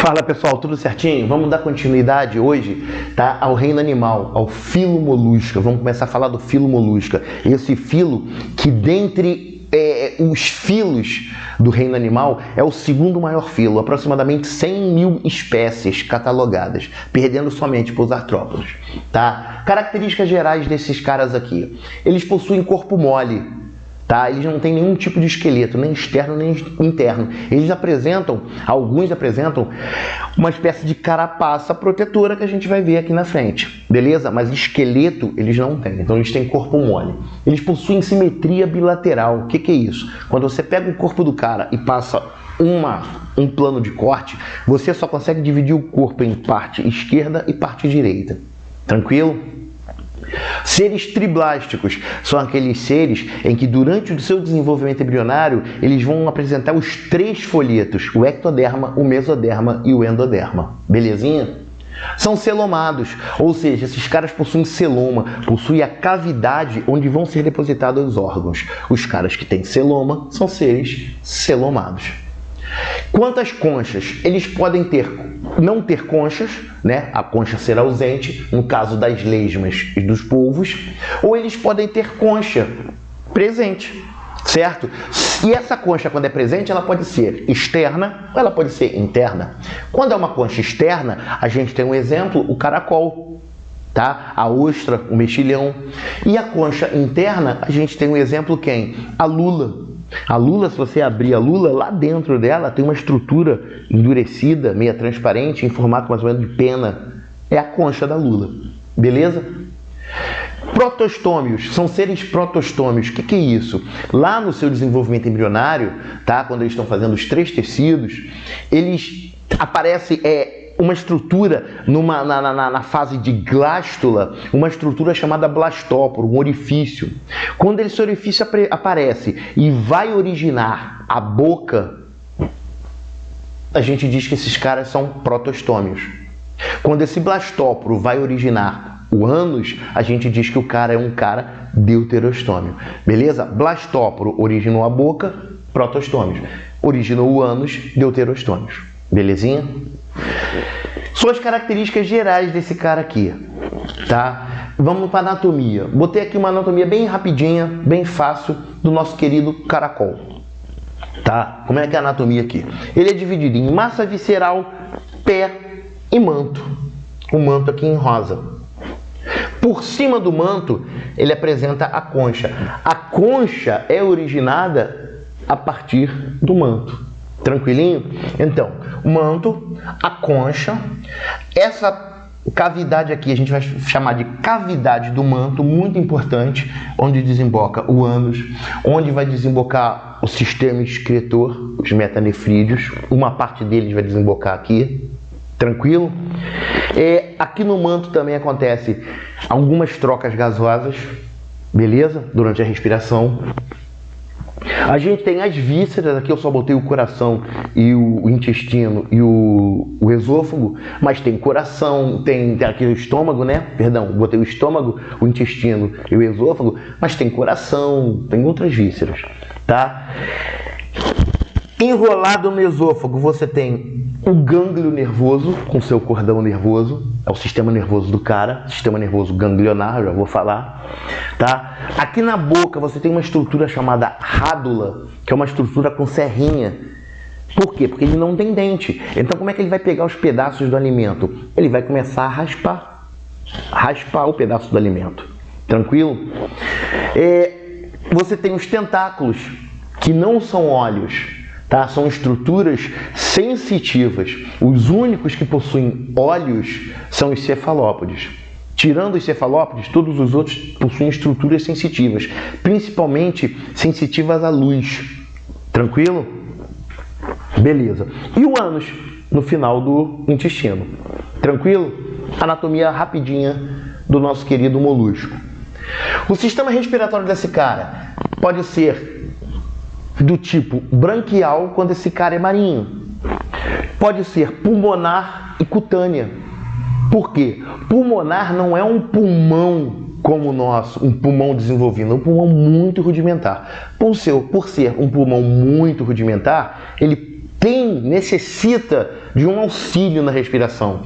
Fala pessoal, tudo certinho? Vamos dar continuidade hoje, tá, ao reino animal, ao filo molusca. Vamos começar a falar do filo molusca. Esse filo que dentre os filos do reino animal é o segundo maior filo, aproximadamente 100 mil espécies catalogadas, perdendo somente para os artrópodes. Tá? Características gerais desses caras aqui: eles possuem corpo mole. Tá? Eles não têm nenhum tipo de esqueleto, nem externo nem interno. Alguns apresentam uma espécie de carapaça protetora que a gente vai ver aqui na frente, beleza? Mas esqueleto eles não têm, então eles têm corpo mole. Eles possuem simetria bilateral. O que é isso? Quando você pega o corpo do cara e passa um plano de corte, você só consegue dividir o corpo em parte esquerda e parte direita. Tranquilo? Seres triblásticos são aqueles seres em que durante o seu desenvolvimento embrionário eles vão apresentar os 3 folhetos, o ectoderma, o mesoderma e o endoderma. Belezinha? São celomados, ou seja, esses caras possuem celoma, possuem a cavidade onde vão ser depositados os órgãos. Os caras que têm celoma são seres celomados. Quantas conchas? Eles podem não ter conchas, né? A concha ser ausente, no caso das lesmas e dos polvos, ou eles podem ter concha presente, certo? E essa concha, quando é presente, ela pode ser externa ou ela pode ser interna. Quando é uma concha externa, a gente tem um exemplo, o caracol, tá? A ostra, o mexilhão. E a concha interna, a gente tem um exemplo quem? A lula. A lula, se você abrir a lula, lá dentro dela tem uma estrutura endurecida, meia transparente, em formato mais ou menos de pena. É a concha da lula. Beleza? Protostômios, são seres protostômios. O que é isso? Lá no seu desenvolvimento embrionário, tá? Quando eles estão fazendo os 3 tecidos, eles aparecem uma estrutura na fase de glástula, uma estrutura chamada blastóporo, um orifício. Quando esse orifício aparece e vai originar a boca, a gente diz que esses caras são protostômios. Quando esse blastóporo vai originar o ânus, a gente diz que o cara é um cara deuterostômio. Beleza? Blastóporo originou a boca, protostômios. Originou o ânus, deuterostômios. Belezinha? Suas características gerais desse cara aqui, tá? Vamos para a anatomia. Botei aqui uma anatomia bem rapidinha, bem fácil, do nosso querido caracol, tá? Como é que é a anatomia aqui? Ele é dividido em massa visceral, pé e manto. O manto aqui em rosa. Por cima do manto, ele apresenta a concha. A concha é originada a partir do manto. Tranquilinho? Então, o manto, a concha, essa cavidade aqui a gente vai chamar de cavidade do manto, muito importante, onde desemboca o ânus, onde vai desembocar o sistema excretor, os metanefrídeos, uma parte deles vai desembocar aqui, tranquilo? Aqui no manto também acontece algumas trocas gasosas, beleza? Durante a respiração. A gente tem as vísceras, aqui eu só botei o coração e o intestino e o esôfago, mas tem coração, tem aqui o estômago, né? Perdão, botei o estômago, o intestino e o esôfago, mas tem coração, tem outras vísceras, tá? Enrolado no esôfago, você tem o gânglio nervoso com seu cordão nervoso, é o sistema nervoso do cara, sistema nervoso ganglionar, já vou falar, tá? Aqui na boca você tem uma estrutura chamada rádula, que é uma estrutura com serrinha. Por quê? Porque ele não tem dente. Então como é que ele vai pegar os pedaços do alimento? Ele vai começar a raspar o pedaço do alimento. Tranquilo? Você tem os tentáculos, que não são olhos. Tá? São estruturas sensitivas. Os únicos que possuem olhos são os cefalópodes. Tirando os cefalópodes, todos os outros possuem estruturas sensitivas, principalmente sensitivas à luz. Tranquilo? Beleza. E o ânus no final do intestino. Tranquilo? Anatomia rapidinha do nosso querido molusco. O sistema respiratório desse cara pode ser do tipo branquial quando esse cara é marinho. Pode ser pulmonar e cutânea. Por quê? Pulmonar não é um pulmão como o nosso, um pulmão desenvolvido, é um pulmão muito rudimentar. Por ser um pulmão muito rudimentar, ele necessita de um auxílio na respiração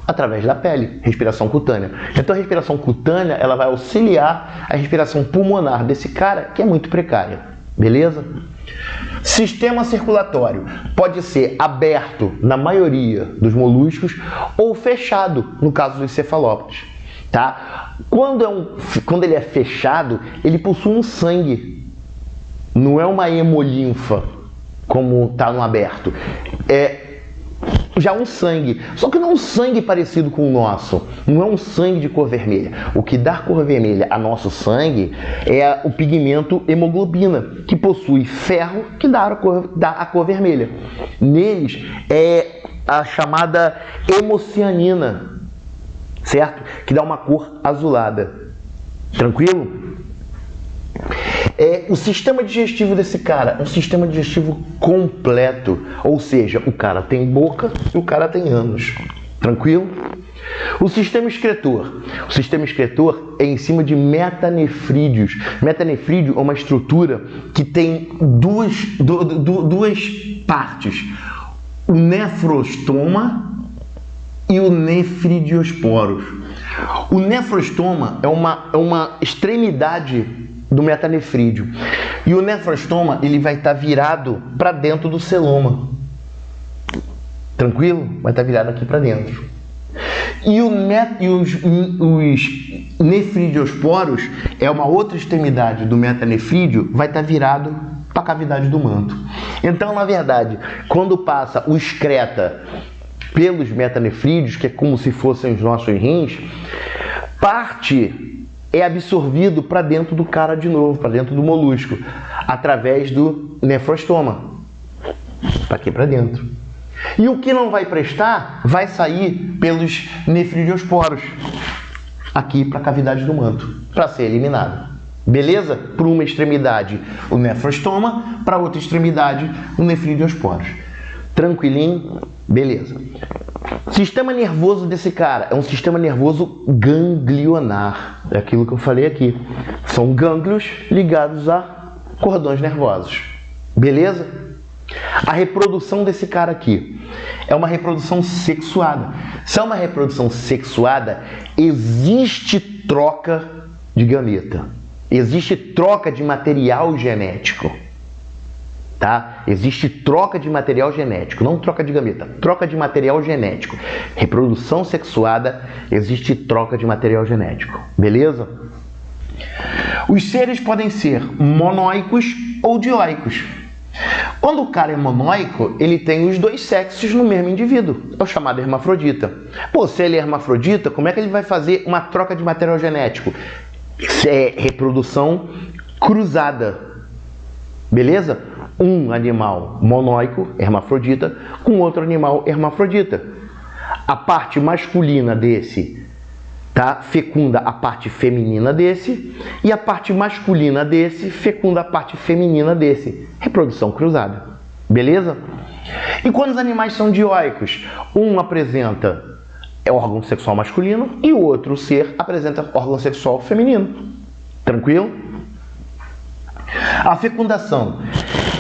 através da pele, respiração cutânea. Então a respiração cutânea ela vai auxiliar a respiração pulmonar desse cara que é muito precária, beleza? Sistema circulatório pode ser aberto na maioria dos moluscos ou fechado no caso dos cefalópodes, tá? Quando ele é fechado, ele possui um sangue, não é uma hemolinfa como está no aberto, é já um sangue, só que não é um sangue parecido com o nosso, não é um sangue de cor vermelha. O que dá cor vermelha a nosso sangue é o pigmento hemoglobina, que possui ferro, que dá a cor vermelha. Neles é a chamada hemocianina, certo? Que dá uma cor azulada. Tranquilo? O sistema digestivo desse cara é um sistema digestivo completo, ou seja, o cara tem boca e o cara tem ânus. Tranquilo? O sistema excretor é em cima de metanefrídeos. Metanefrídeo é uma estrutura que tem duas partes, o nefrostoma e o nefridiosporos. O nefrostoma é uma extremidade do metanefrídeo. E o nefrostoma ele vai estar virado para dentro do celoma. Tranquilo? Vai estar virado aqui para dentro. E os nefridiosporos é uma outra extremidade do metanefrídeo, vai estar virado para a cavidade do manto. Então, na verdade, quando passa o excreta pelos metanefrídeos, que é como se fossem os nossos rins, parte é absorvido para dentro do cara de novo, para dentro do molusco, através do nefrostoma. Para aqui para dentro. E o que não vai prestar, vai sair pelos nefridiosporos, aqui para a cavidade do manto, para ser eliminado. Beleza? Por uma extremidade o nefrostoma, para outra extremidade o nefridiosporos. Tranquilinho? Beleza. Sistema nervoso desse cara é um sistema nervoso ganglionar. É aquilo que eu falei aqui. São gânglios ligados a cordões nervosos. Beleza? A reprodução desse cara aqui é uma reprodução sexuada. Se é uma reprodução sexuada, existe troca de gameta. Existe troca de material genético. Tá? Existe troca de material genético, não troca de gameta, troca de material genético. Reprodução sexuada, existe troca de material genético. Beleza? Os seres podem ser monóicos ou dioicos. Quando o cara é monóico, ele tem os dois sexos no mesmo indivíduo. É o chamado hermafrodita. Pô, se ele é hermafrodita, como é que ele vai fazer uma troca de material genético? Isso é reprodução cruzada. Beleza? Um animal monóico, hermafrodita, com outro animal hermafrodita. A parte masculina desse, tá, fecunda a parte feminina desse, e a parte masculina desse fecunda a parte feminina desse. Reprodução cruzada. Beleza? E quando os animais são dioicos, um apresenta órgão sexual masculino e o outro ser apresenta órgão sexual feminino. Tranquilo? A fecundação,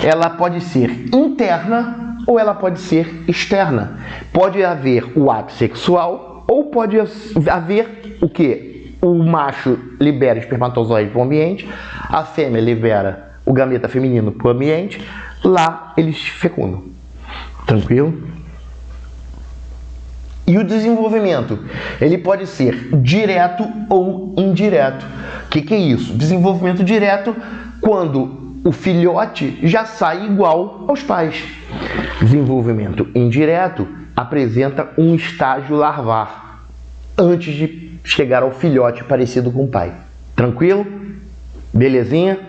ela pode ser interna ou ela pode ser externa. Pode haver o ato sexual ou pode haver o quê? O macho libera espermatozoide para o ambiente, a fêmea libera o gameta feminino para o ambiente, lá eles fecundam. Tranquilo? E o desenvolvimento, ele pode ser direto ou indireto. O que é isso? Desenvolvimento direto quando o filhote já sai igual aos pais. Desenvolvimento indireto apresenta um estágio larvar antes de chegar ao filhote parecido com o pai. Tranquilo? Belezinha?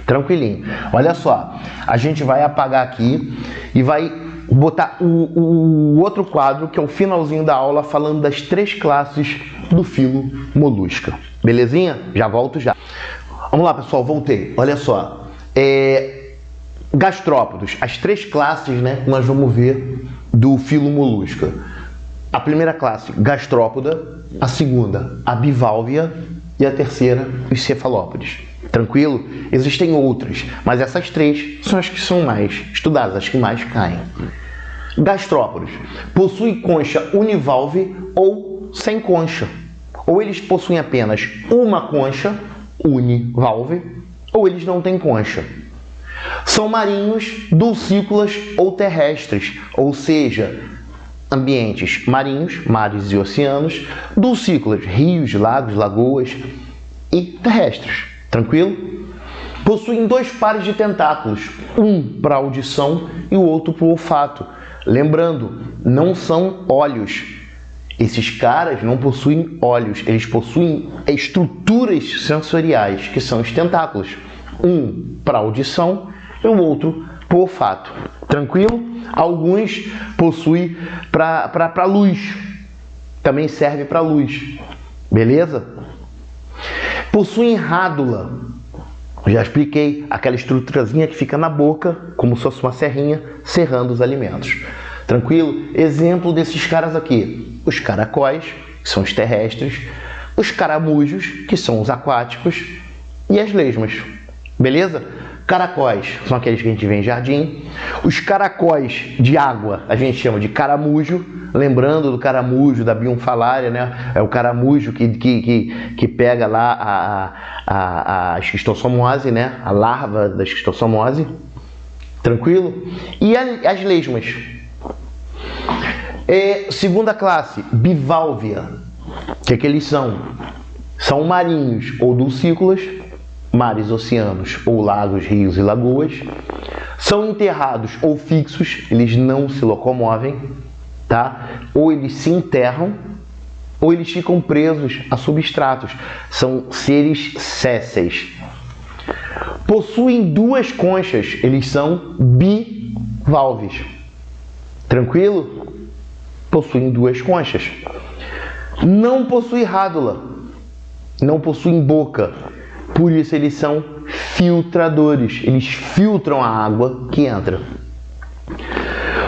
Tranquilinho. Olha só, a gente vai apagar aqui e vai botar o outro quadro, que é o finalzinho da aula, falando das 3 classes do filo molusca. Belezinha? Já volto já. Vamos lá, pessoal, voltei. Olha só. Gastrópodos, as 3 classes, né, que nós vamos ver do filo molusca. A primeira classe, gastrópoda. A segunda, a biválvia. E a terceira, os cefalópodes. Tranquilo? Existem outras, mas essas três são as que são mais estudadas, as que mais caem. Gastrópodes possui concha univalve ou sem concha. Ou eles possuem apenas uma concha, univalve, ou eles não têm concha. São marinhos, dulcícolas ou terrestres, ou seja, ambientes marinhos, mares e oceanos, dulcícolas, rios, lagos, lagoas e terrestres. Tranquilo? Possuem dois pares de tentáculos, um para audição e o outro para o olfato. Lembrando, não são olhos. Esses caras não possuem olhos, eles possuem estruturas sensoriais, que são os tentáculos. Um para audição e o outro para o olfato. Tranquilo? Alguns possuem para luz. Também serve para luz. Beleza? Possuem rádula. Já expliquei, aquela estruturazinha que fica na boca, como se fosse uma serrinha, serrando os alimentos. Tranquilo? Exemplo desses caras aqui. Os caracóis, que são os terrestres. Os caramujos, que são os aquáticos. E as lesmas. Beleza? Caracóis são aqueles que a gente vê em jardim. Os caracóis de água a gente chama de caramujo. Lembrando do caramujo da biunfalária, né? É o caramujo que pega lá a esquistossomose, né? A larva da esquistossomose. Tranquilo? E as lesmas. Segunda classe, biválvia. O que eles são? São marinhos ou dulcícolas, mares, oceanos ou lagos, rios e lagoas. São enterrados ou fixos, eles não se locomovem, tá? Ou eles se enterram, ou eles ficam presos a substratos. São seres sésseis. Possuem duas conchas, eles são bivalves. Tranquilo? Possuem duas conchas. Não possuem rádula, não possuem boca. Por isso eles são filtradores, eles filtram a água que entra.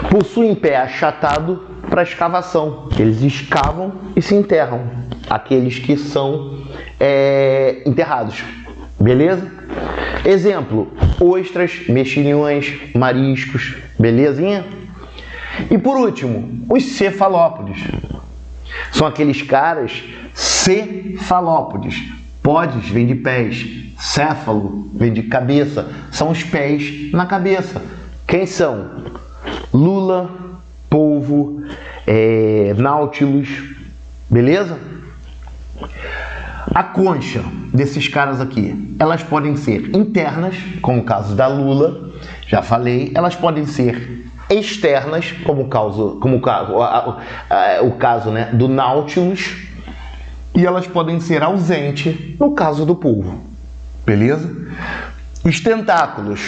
Possuem pé achatado para escavação, eles escavam e se enterram, aqueles que são enterrados, beleza? Exemplo, ostras, mexilhões, mariscos, belezinha? E por último, os cefalópodes. São aqueles caras cefalópodes. Podes vem de pés, céfalo vem de cabeça, são os pés na cabeça. Quem são? Lula, polvo, náutilos, beleza? A concha desses caras aqui, elas podem ser internas, como o caso da lula, já falei, elas podem ser externas, como o caso né, do Nautilus, e elas podem ser ausentes no caso do polvo, beleza? Os tentáculos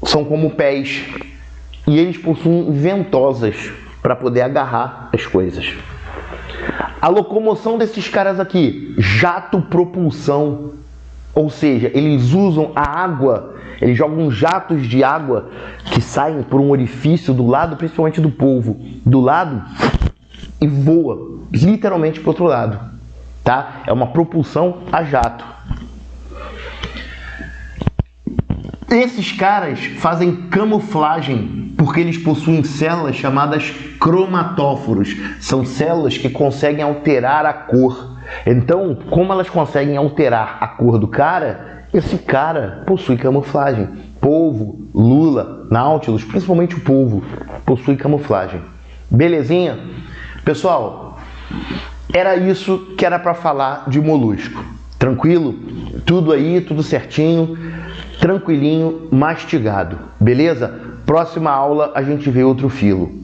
são como pés e eles possuem ventosas para poder agarrar as coisas. A locomoção desses caras aqui, jato propulsão, ou seja, eles usam a água, eles jogam jatos de água que saem por um orifício do lado, principalmente do polvo, do lado, e voa literalmente para o outro lado, tá? É uma propulsão a jato. Esses caras fazem camuflagem porque eles possuem células chamadas cromatóforos. São células que conseguem alterar a cor. Então, como elas conseguem alterar a cor do cara, esse cara possui camuflagem. Polvo, lula, náutilos, principalmente o polvo, possui camuflagem. Belezinha? Pessoal, era isso que era para falar de molusco. Tranquilo? Tudo aí, tudo certinho, tranquilinho, mastigado. Beleza? Próxima aula a gente vê outro filo.